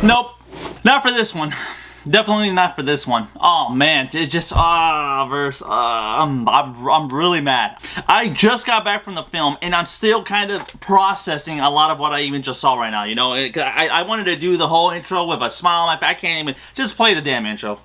Nope, not for this one. Definitely not for this one. Oh man, it's just I'm really mad. I just got back from the film and I'm still kind of processing a lot of what I even just saw right now. You know, I wanted to do the whole intro with a smile on my face. I can't even just play the damn intro.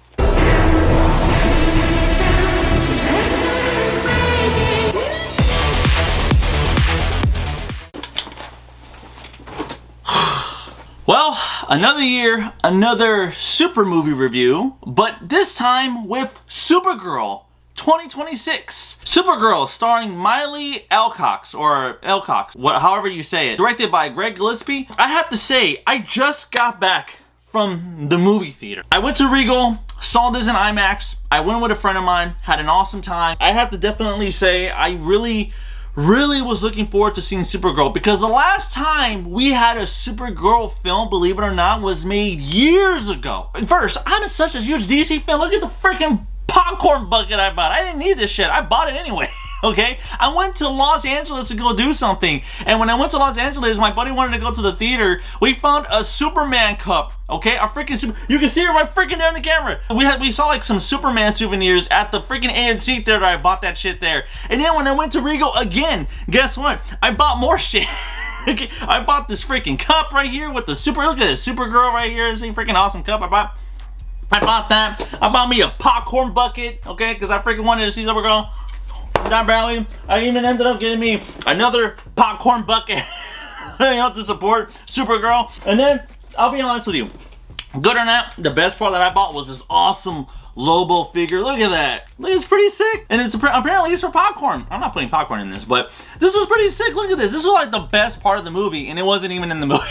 Well, another year, another super movie review, but this time with SuperGirl 2026. SuperGirl starring Miley Alcox, or Alcox, however you say it. Directed by Greg Gillespie. I have to say, I just got back from the movie theater. I went to Regal, saw this in IMAX. I went with a friend of mine, had an awesome time. I have to definitely say, I really was looking forward to seeing SuperGirl, because the last time we had a SuperGirl film, believe it or not, was made years ago. First, I'm such a huge DC fan. Look at the freaking popcorn bucket I bought. I didn't need this shit. I bought it anyway. Okay, I went to Los Angeles to go do something, and when I went to Los Angeles, my buddy wanted to go to the theater. We found a Superman cup, okay, a freaking you can see it right freaking there in the camera. We saw like some Superman souvenirs at the freaking AMC theater. I bought that shit there, and then when I went to Regal again, guess what? I bought more shit. Okay, I bought this freaking cup right here with the look at this SuperGirl right here. It's a freaking awesome cup. I bought that. I bought me a popcorn bucket, okay, because I freaking wanted to see SuperGirl. Not barely. I even ended up getting me another popcorn bucket, you know, to support SuperGirl. And then, I'll be honest with you, good or not, the best part that I bought was this awesome Lobo figure. Look at that. It's pretty sick. And it's apparently it's for popcorn. I'm not putting popcorn in this, but this was pretty sick. Look at this. This was like the best part of the movie, and it wasn't even in the movie.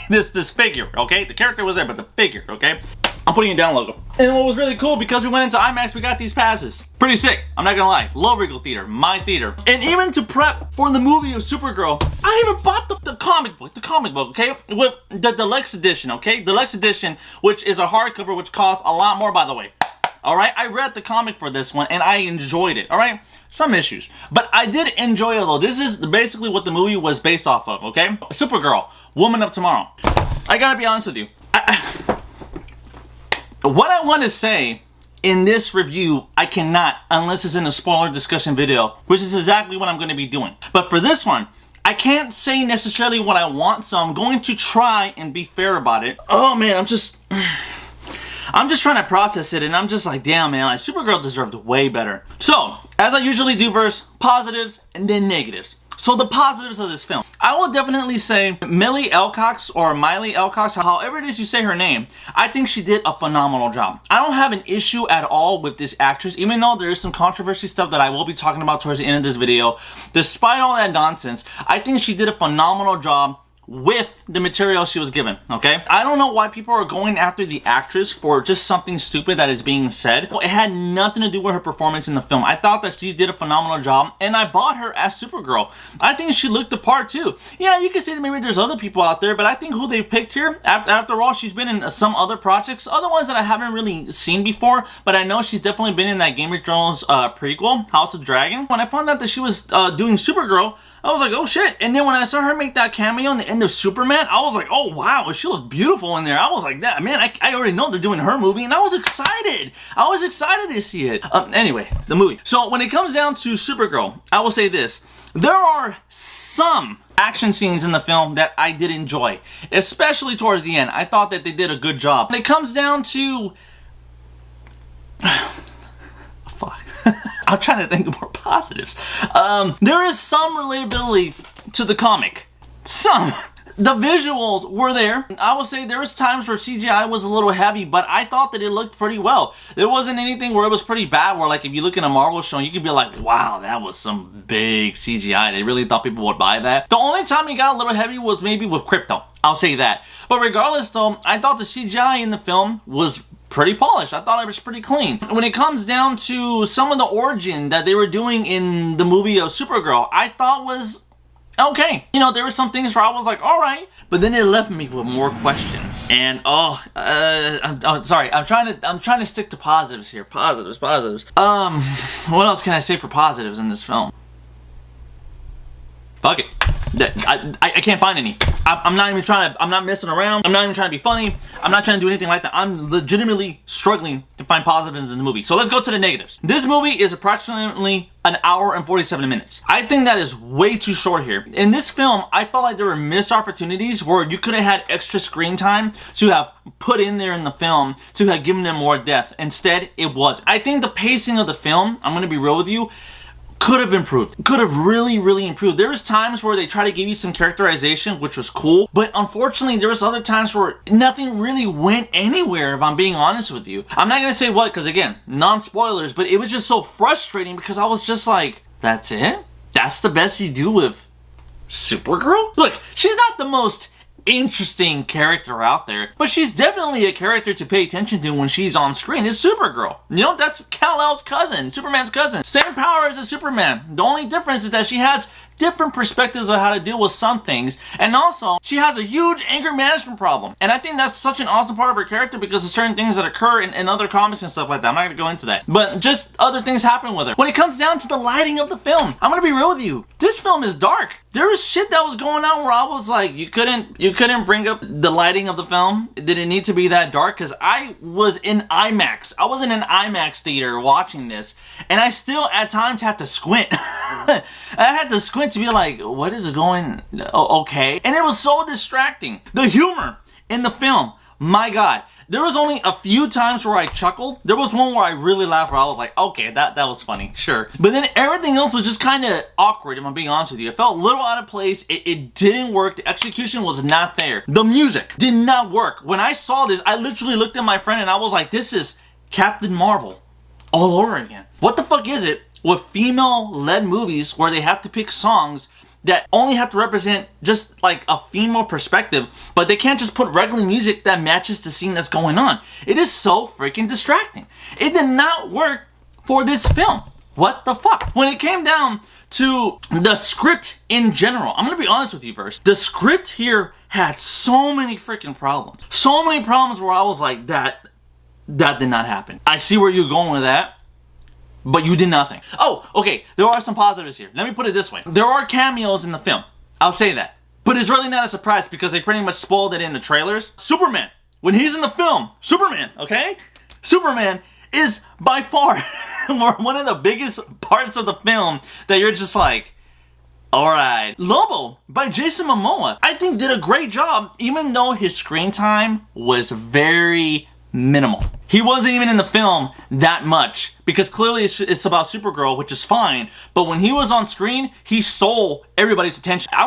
This figure, okay? The character was there, but the figure, okay? I'm putting it down logo. And what was really cool, because we went into IMAX, we got these passes. Pretty sick, I'm not gonna lie. Love Regal Theater, my theater. And even to prep for the movie of SuperGirl, I even bought the comic book, okay? With the deluxe edition, okay? Deluxe edition, which is a hardcover, which costs a lot more, by the way. All right, I read the comic for this one and I enjoyed it, all right? Some issues, but I did enjoy it though. This is basically what the movie was based off of, okay? SuperGirl, Woman of Tomorrow. I gotta be honest with you. What I want to say in this review, I cannot, unless it's in a spoiler discussion video, which is exactly what I'm going to be doing. But for this one, I can't say necessarily what I want, so I'm going to try and be fair about it. Oh man, I'm just trying to process it, and I'm just like, damn man, like SuperGirl deserved way better. So, as I usually do first, positives and then negatives. So the positives of this film. I will definitely say Miley Alcox, or Miley Alcox, however it is you say her name, I think she did a phenomenal job. I don't have an issue at all with this actress, even though there is some controversy stuff that I will be talking about towards the end of this video. Despite all that nonsense, I think she did a phenomenal job with the material she was given, okay? I don't know why people are going after the actress for just something stupid that is being said. It had nothing to do with her performance in the film. I thought that she did a phenomenal job, and I bought her as SuperGirl. I think she looked the part too. Yeah, you can say that maybe there's other people out there, but I think who they picked here, after all, she's been in some other projects, other ones that I haven't really seen before, but I know she's definitely been in that Game of Thrones prequel, House of Dragon. When I found out that she was doing SuperGirl, I was like, oh shit. And then when I saw her make that cameo in the end of Superman, I was like, oh wow, she looked beautiful in there. I was like, that man, I already know they're doing her movie, and I was excited. I was excited to see it. Anyway, the movie. So when it comes down to SuperGirl, I will say this. There are some action scenes in the film that I did enjoy, especially towards the end. I thought that they did a good job. When it comes down to... Fuck. I'm trying to think of more positives. There is some relatability to the comic. Some. The visuals were there. I will say there was times where CGI was a little heavy, but I thought that it looked pretty well. There wasn't anything where it was pretty bad, where like if you look in a Marvel show, you could be like, wow, that was some big CGI. They really thought people would buy that. The only time it got a little heavy was maybe with Crypto. I'll say that. But regardless though, I thought the CGI in the film was pretty polished. I thought it was pretty clean. When it comes down to some of the origin that they were doing in the movie of SuperGirl, I thought was okay. You know, there were some things where I was like, all right, but then it left me with more questions. And I'm sorry. I'm trying to stick to positives here. Positives. What else can I say for positives in this film? Fuck it. I can't find any. I'm not even trying to, I'm not messing around. I'm not even trying to be funny. I'm not trying to do anything like that. I'm legitimately struggling to find positives in the movie. So let's go to the negatives. This movie is approximately an hour and 47 minutes. I think that is way too short here. In this film, I felt like there were missed opportunities where you could have had extra screen time to have put in there in the film to have given them more depth. Instead, it wasn't. I think the pacing of the film, I'm gonna be real with you, could have improved. Could have really improved. There was times where they try to give you some characterization, which was cool, but unfortunately there was other times where nothing really went anywhere, if I'm being honest with you. I'm not gonna say what, because again, non-spoilers, but it was just so frustrating because I was just like, that's it? That's the best you do with Supergirl? Look, she's not the most interesting character out there, but she's definitely a character to pay attention to when she's on screen. It's Supergirl. You know, that's Kal-El's cousin, Superman's cousin. Same power as a Superman. The only difference is that she has different perspectives of how to deal with some things, and also she has a huge anger management problem, and I think that's such an awesome part of her character because of certain things that occur in other comics and stuff like that. I'm not gonna go into that, but just other things happen with her. When it comes down to the lighting of the film, I'm gonna be real with you, this film is dark. There was shit that was going on where I was like, you couldn't bring up the lighting of the film. Did it need to be that dark? Because I was in IMAX. I was in an IMAX theater watching this, and I still at times had to squint. I had to squint to be like, what is going, okay? And it was so distracting. The humor in the film, my God. There was only a few times where I chuckled. There was one where I really laughed where I was like, okay, that was funny, sure. But then everything else was just kind of awkward, if I'm being honest with you. It felt a little out of place. It didn't work. The execution was not there. The music did not work. When I saw this, I literally looked at my friend and I was like, this is Captain Marvel all over again. What the fuck is it with female-led movies where they have to pick songs that only have to represent just like a female perspective, but they can't just put regular music that matches the scene that's going on? It is so freaking distracting. It did not work for this film. What the fuck? When it came down to the script in general, I'm gonna be honest with you first. The script here had so many freaking problems. So many problems where I was like, that did not happen. I see where you're going with that, but you did nothing. Oh, okay, there are some positives here. Let me put it this way. There are cameos in the film. I'll say that. But it's really not a surprise because they pretty much spoiled it in the trailers. Superman, when he's in the film, Superman, okay? Superman is by far one of the biggest parts of the film that you're just like, alright. Lobo by Jason Momoa, I think did a great job even though his screen time was very minimal. He wasn't even in the film that much because clearly it's about Supergirl, which is fine, but when he was on screen, he stole everybody's attention. I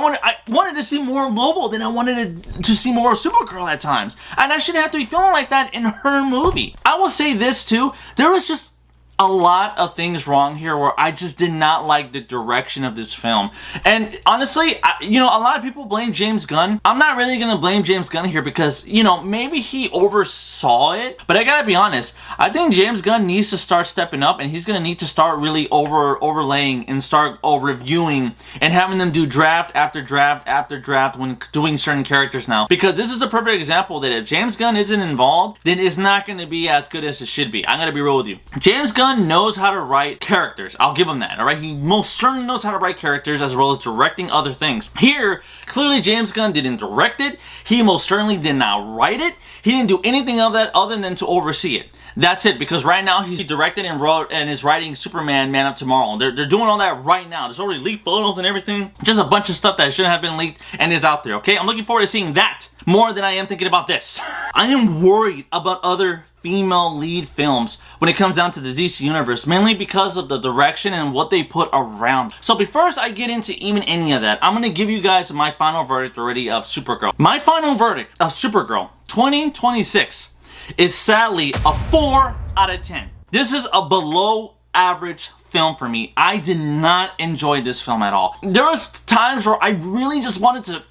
wanted to see more of Lobo than I wanted to see more of Supergirl at times, and I shouldn't have to be feeling like that in her movie. I will say this too, there was just a lot of things wrong here where I just did not like the direction of this film. And honestly, you know, a lot of people blame James Gunn. I'm not really gonna blame James Gunn here because, you know, maybe he oversaw it, but I gotta be honest, I think James Gunn needs to start stepping up, and he's gonna need to start really overlaying and start reviewing and having them do draft after draft after draft when doing certain characters now. Because this is a perfect example that if James Gunn isn't involved, then it's not gonna be as good as it should be. I'm gonna be real with you. James Gunn knows how to write characters. I'll give him that, alright? He most certainly knows how to write characters as well as directing other things. Here, clearly James Gunn didn't direct it. He most certainly did not write it. He didn't do anything of that other than to oversee it. That's it, because right now he's directed and wrote and is writing Superman Man of Tomorrow. They're doing all that right now. There's already leaked photos and everything. Just a bunch of stuff that shouldn't have been leaked and is out there, okay? I'm looking forward to seeing that more than I am thinking about this. I am worried about other female lead films when it comes down to the DC Universe, mainly because of the direction and what they put around. So before I get into even any of that, I'm going to give you guys my final verdict already of Supergirl. My final verdict of Supergirl 2026 is sadly a 4 out of 10. This is a below average film for me. I did not enjoy this film at all. There was times where I really just wanted to,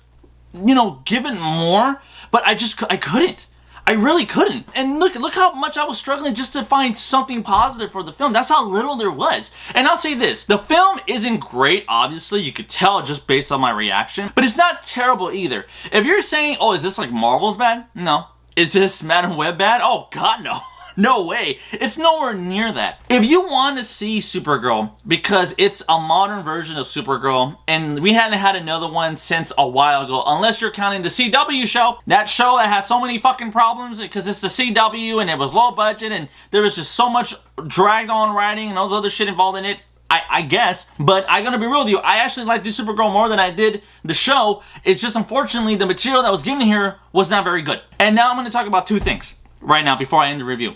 you know, give it more, but I couldn't. I really couldn't. And look how much I was struggling just to find something positive for the film. That's how little there was. And I'll say this, the film isn't great, obviously. You could tell just based on my reaction, but it's not terrible either. If you're saying, oh, is this like Marvel's bad? No. Is this Madam Web bad? Oh, God, no. No way. It's nowhere near that. If you want to see Supergirl, because it's a modern version of Supergirl, and we hadn't had another one since a while ago, unless you're counting the CW show, that show that had so many fucking problems because it's the CW and it was low budget and there was just so much dragged on writing and all those other shit involved in it. I guess, but I'm gonna be real with you, I actually liked the Supergirl more than I did the show. It's just unfortunately the material that was given here was not very good. And now I'm gonna talk about two things right now before I end the review.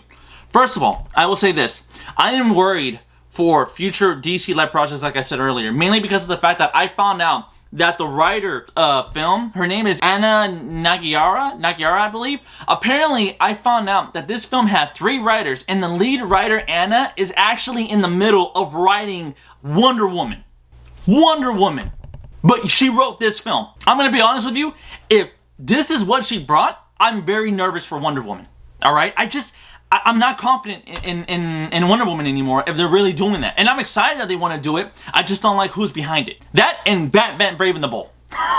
First of all, I will say this. I am worried for future DC-led projects, like I said earlier, mainly because of the fact that I found out that the writer of film, her name is Anna Nagiara, I believe. Apparently, I found out that this film had 3 writers, and the lead writer, Anna, is actually in the middle of writing Wonder Woman. Wonder Woman. But she wrote this film. I'm gonna be honest with you, if this is what she brought, I'm very nervous for Wonder Woman. Alright? I'm not confident in Wonder Woman anymore if they're really doing that. And I'm excited that they want to do it. I just don't like who's behind it. That and Batman Brave and the Bold.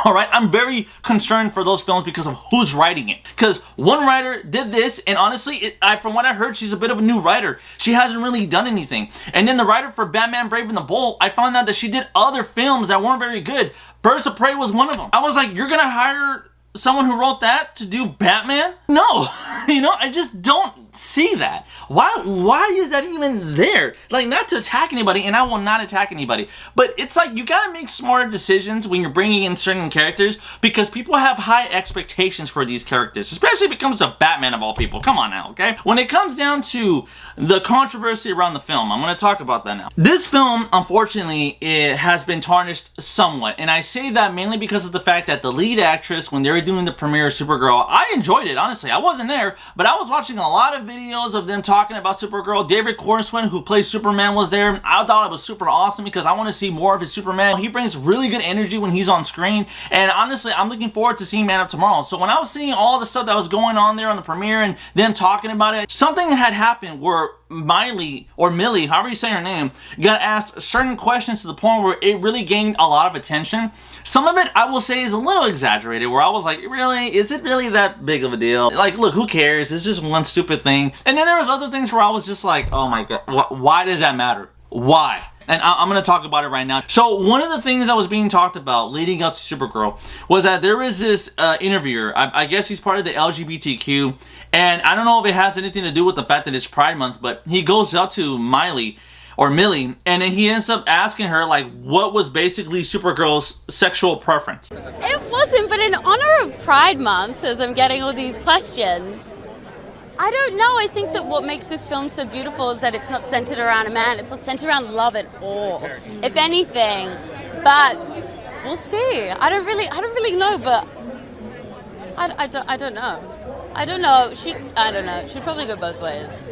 Alright, I'm very concerned for those films because of who's writing it. Because one writer did this, and honestly, from what I heard, she's a bit of a new writer. She hasn't really done anything. And then the writer for Batman Brave and the Bold, I found out that she did other films that weren't very good. Birds of Prey was one of them. I was like, you're gonna hire someone who wrote that to do Batman? No. You know, I just don't see that. Why is that even there? Like, not to attack anybody, and I will not attack anybody, but it's like you gotta make smarter decisions when you're bringing in certain characters because people have high expectations for these characters, especially if it comes to Batman of all people. Come on now, okay? When it comes down to the controversy around the film, I'm gonna talk about that now. This film, unfortunately, it has been tarnished somewhat, and I say that mainly because of the fact that the lead actress, when they were doing the premiere of Supergirl, I enjoyed it, honestly. I wasn't there, but I was watching a lot of videos of them talking about Supergirl. David Cornswin, who plays Superman, was there. I thought it was super awesome because I want to see more of his Superman. He brings really good energy when he's on screen, and honestly, I'm looking forward to seeing Man of Tomorrow. So when I was seeing all the stuff that was going on there on the premiere and them talking about it, something had happened where Miley, or Millie, however you say her name, got asked certain questions to the point where it really gained a lot of attention. Some of it, I will say, is a little exaggerated, where I was like, really? Is it really that big of a deal? Like, look, who cares? It's just one stupid thing. And then there was other things where I was just like, oh my god, why does that matter? Why? And I'm going to talk about it right now. So one of the things that was being talked about leading up to Supergirl was that there was this interviewer, I guess he's part of the LGBTQ, and I don't know if it has anything to do with the fact that it's Pride Month, but he goes up to Miley, or Millie, and then he ends up asking her, like, what was basically Supergirl's sexual preference. It wasn't, but in honor of Pride Month, as I'm getting all these questions, I don't know. I think that what makes this film so beautiful is that it's not centered around a man. It's not centered around love at all, if anything. But we'll see. I don't really know. But I don't know. I don't know. She'd probably go both ways.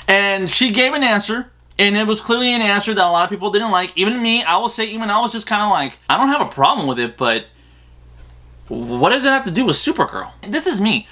And she gave an answer. And it was clearly an answer that a lot of people didn't like. Even me, I will say, even I was just kind of like, I don't have a problem with it, but what does it have to do with Supergirl? This is me.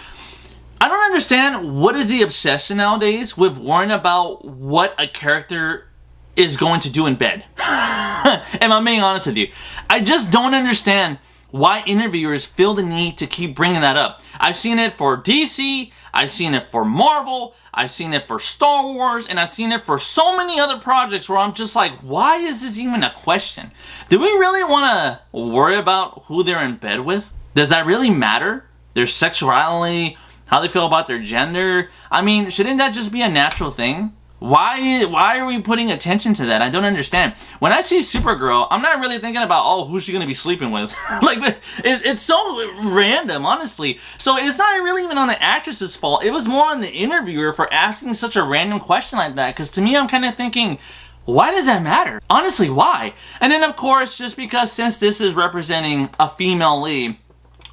I don't understand what is the obsession nowadays with worrying about what a character is going to do in bed. And I'm being honest with you. I just don't understand why interviewers feel the need to keep bringing that up. I've seen it for DC, I've seen it for Marvel, I've seen it for Star Wars, and I've seen it for so many other projects where I'm just like, why is this even a question? Do we really want to worry about who they're in bed with? Does that really matter? Their sexuality, how they feel about their gender? I mean, shouldn't that just be a natural thing? Why are we putting attention to that? I don't understand. When I see Supergirl, I'm not really thinking about, oh, who's she gonna be sleeping with? Like, it's so random, honestly. So it's not really even on the actress's fault. It was more on the interviewer for asking such a random question like that. Because to me, I'm kind of thinking, why does that matter? Honestly, why? And then, of course, just because since this is representing a female lead,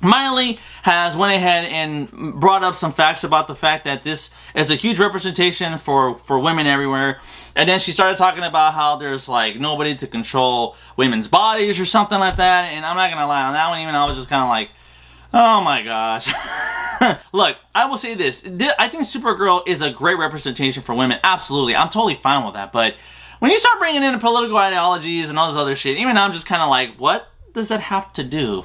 Miley has went ahead and brought up some facts about the fact that this is a huge representation for women everywhere. And then she started talking about how there's like nobody to control women's bodies or something like that. And I'm not gonna lie, on that one even I was just kind of like, oh my gosh. Look, I will say this. I think Supergirl is a great representation for women. Absolutely. I'm totally fine with that. But when you start bringing in political ideologies and all this other shit, even I'm just kind of like, what does that have to do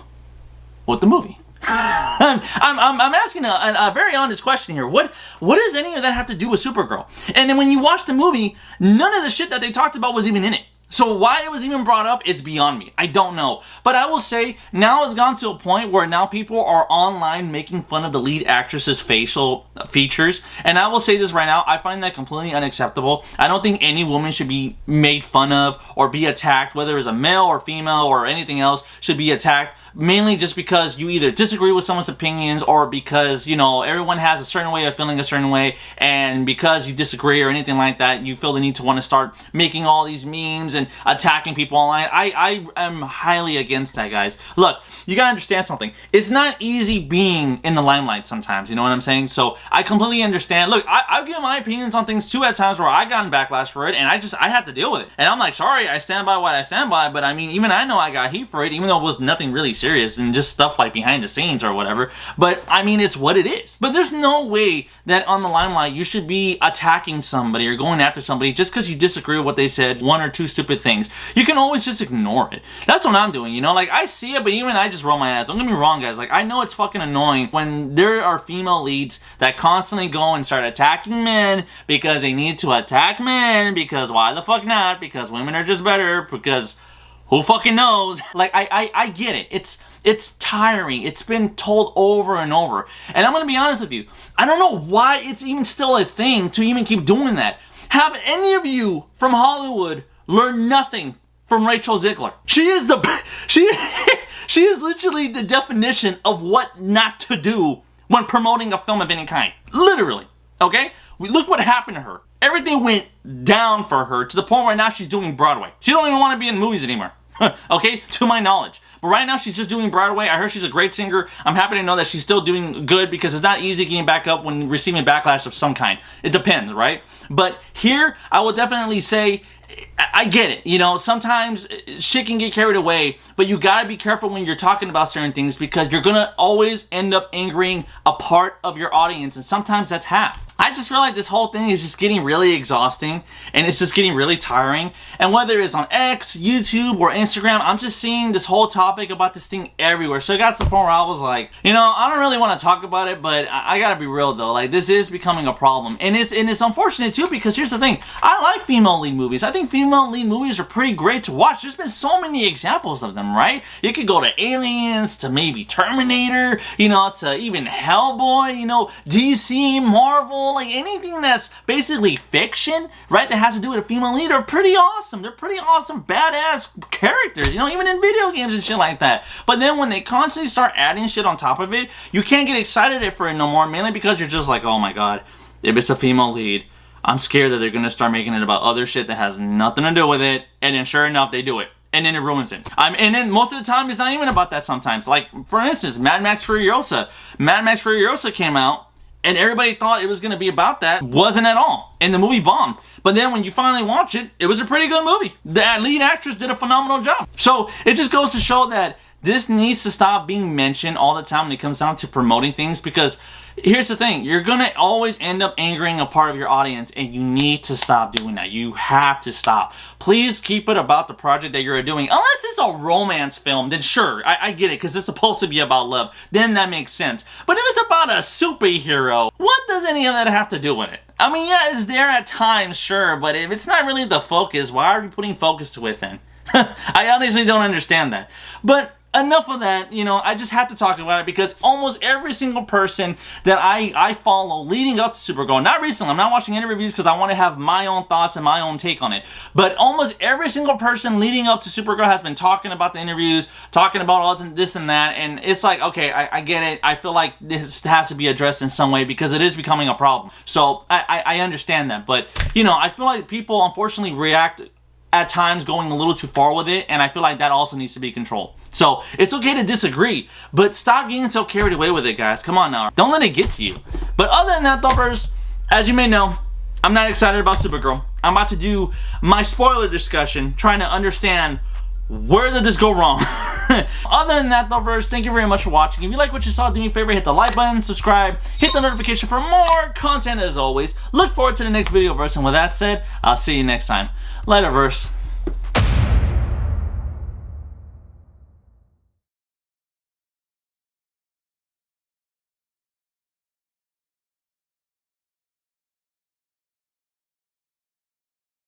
with the movie? I'm asking a very honest question here. What does any of that have to do with Supergirl? And then when you watch the movie, none of the shit that they talked about was even in it. So why it was even brought up is beyond me. I don't know. But I will say, now it's gone to a point where now people are online making fun of the lead actress's facial features. And I will say this right now, I find that completely unacceptable. I don't think any woman should be made fun of or be attacked, whether it's a male or female or anything else, should be attacked. Mainly just because you either disagree with someone's opinions or because, you know, everyone has a certain way of feeling a certain way, and because you disagree or anything like that, you feel the need to want to start making all these memes and attacking people online. I am highly against that, guys. Look, you gotta understand something. It's not easy being in the limelight sometimes, you know what I'm saying? So I completely understand. Look, I've given my opinions on things too at times where I gotten backlash for it, and I had to deal with it. And I'm like, sorry, I stand by what I stand by, but I mean, even I know I got heat for it, even though it was nothing really serious and just stuff like behind the scenes or whatever. But I mean, it's what it is. But there's no way that on the limelight you should be attacking somebody or going after somebody just because you disagree with what they said, one or two stupid things. You can always just ignore it. That's what I'm doing, you know? Like, I see it, but even I just roll my eyes. Don't get me wrong, guys. Like, I know it's fucking annoying when there are female leads that constantly go and start attacking men because they need to attack men, because why the fuck not? Because women are just better, because who fucking knows? Like, I get it. It's tiring. It's been told over and over. And I'm gonna be honest with you, I don't know why it's even still a thing to even keep doing that. Have any of you from Hollywood learned nothing from Rachel Ziegler? She is she is literally the definition of what not to do when promoting a film of any kind. Literally. Okay? Look what happened to her. Everything went down for her to the point where now she's doing Broadway. She don't even want to be in movies anymore. Okay? To my knowledge. But right now she's just doing Broadway. I heard she's a great singer. I'm happy to know that she's still doing good because it's not easy getting back up when receiving backlash of some kind. It depends, right? But here, I will definitely say, I get it. You know, sometimes shit can get carried away, but you gotta be careful when you're talking about certain things because you're gonna always end up angering a part of your audience, and sometimes that's half. I just feel like this whole thing is just getting really exhausting and it's just getting really tiring. And whether it's on X, YouTube, or Instagram, I'm just seeing this whole topic about this thing everywhere. So it got to the point where I was like, you know, I don't really want to talk about it, but I gotta be real though. Like, this is becoming a problem. And it's unfortunate too because here's the thing. I like female lead movies. I think female lead movies are pretty great to watch. There's been so many examples of them, right? You could go to Aliens, to maybe Terminator, you know, to even Hellboy, you know, DC, Marvel. Like anything that's basically fiction, right, that has to do with a female lead are pretty awesome. They're pretty awesome, badass characters, you know, even in video games and shit like that. But then when they constantly start adding shit on top of it, you can't get excited for it no more, mainly because you're just like, oh my god, if it's a female lead, I'm scared that they're gonna start making it about other shit that has nothing to do with it, and then sure enough, they do it. And then it ruins it. And then most of the time, it's not even about that sometimes. Like, for instance, Mad Max Furiosa. Mad Max Furiosa came out, and everybody thought it was going to be about that. Wasn't at all. And the movie bombed. But then when you finally watch it, it was a pretty good movie. The lead actress did a phenomenal job. So it just goes to show that this needs to stop being mentioned all the time when it comes down to promoting things, because here's the thing, you're gonna always end up angering a part of your audience, and you need to stop doing that. You have to stop. Please keep it about the project that you're doing. Unless it's a romance film, then sure, I get it, because it's supposed to be about love. Then that makes sense. But if it's about a superhero, what does any of that have to do with it? I mean, yeah, it's there at times, sure, but if it's not really the focus, why are we putting focus to it then? I honestly don't understand that. But enough of that, you know, I just have to talk about it because almost every single person that I follow leading up to Supergirl, not recently, I'm not watching any reviews because I want to have my own thoughts and my own take on it, but almost every single person leading up to Supergirl has been talking about the interviews, talking about all this and that, and it's like, okay, I get it. I feel like this has to be addressed in some way because it is becoming a problem. So I understand that, but, you know, I feel like people unfortunately react at times going a little too far with it, and I feel like that also needs to be controlled. So it's okay to disagree, but stop getting so carried away with it, guys. Come on now. Don't let it get to you. But other than that, though, as you may know, I'm not excited about Supergirl. I'm about to do my spoiler discussion, trying to understand where did this go wrong. Other than that, though, thank you very much for watching. If you like what you saw, do me a favor, hit the like button, subscribe, hit the notification for more content as always. Look forward to the next video, and with that said, I'll see you next time. Later, verse.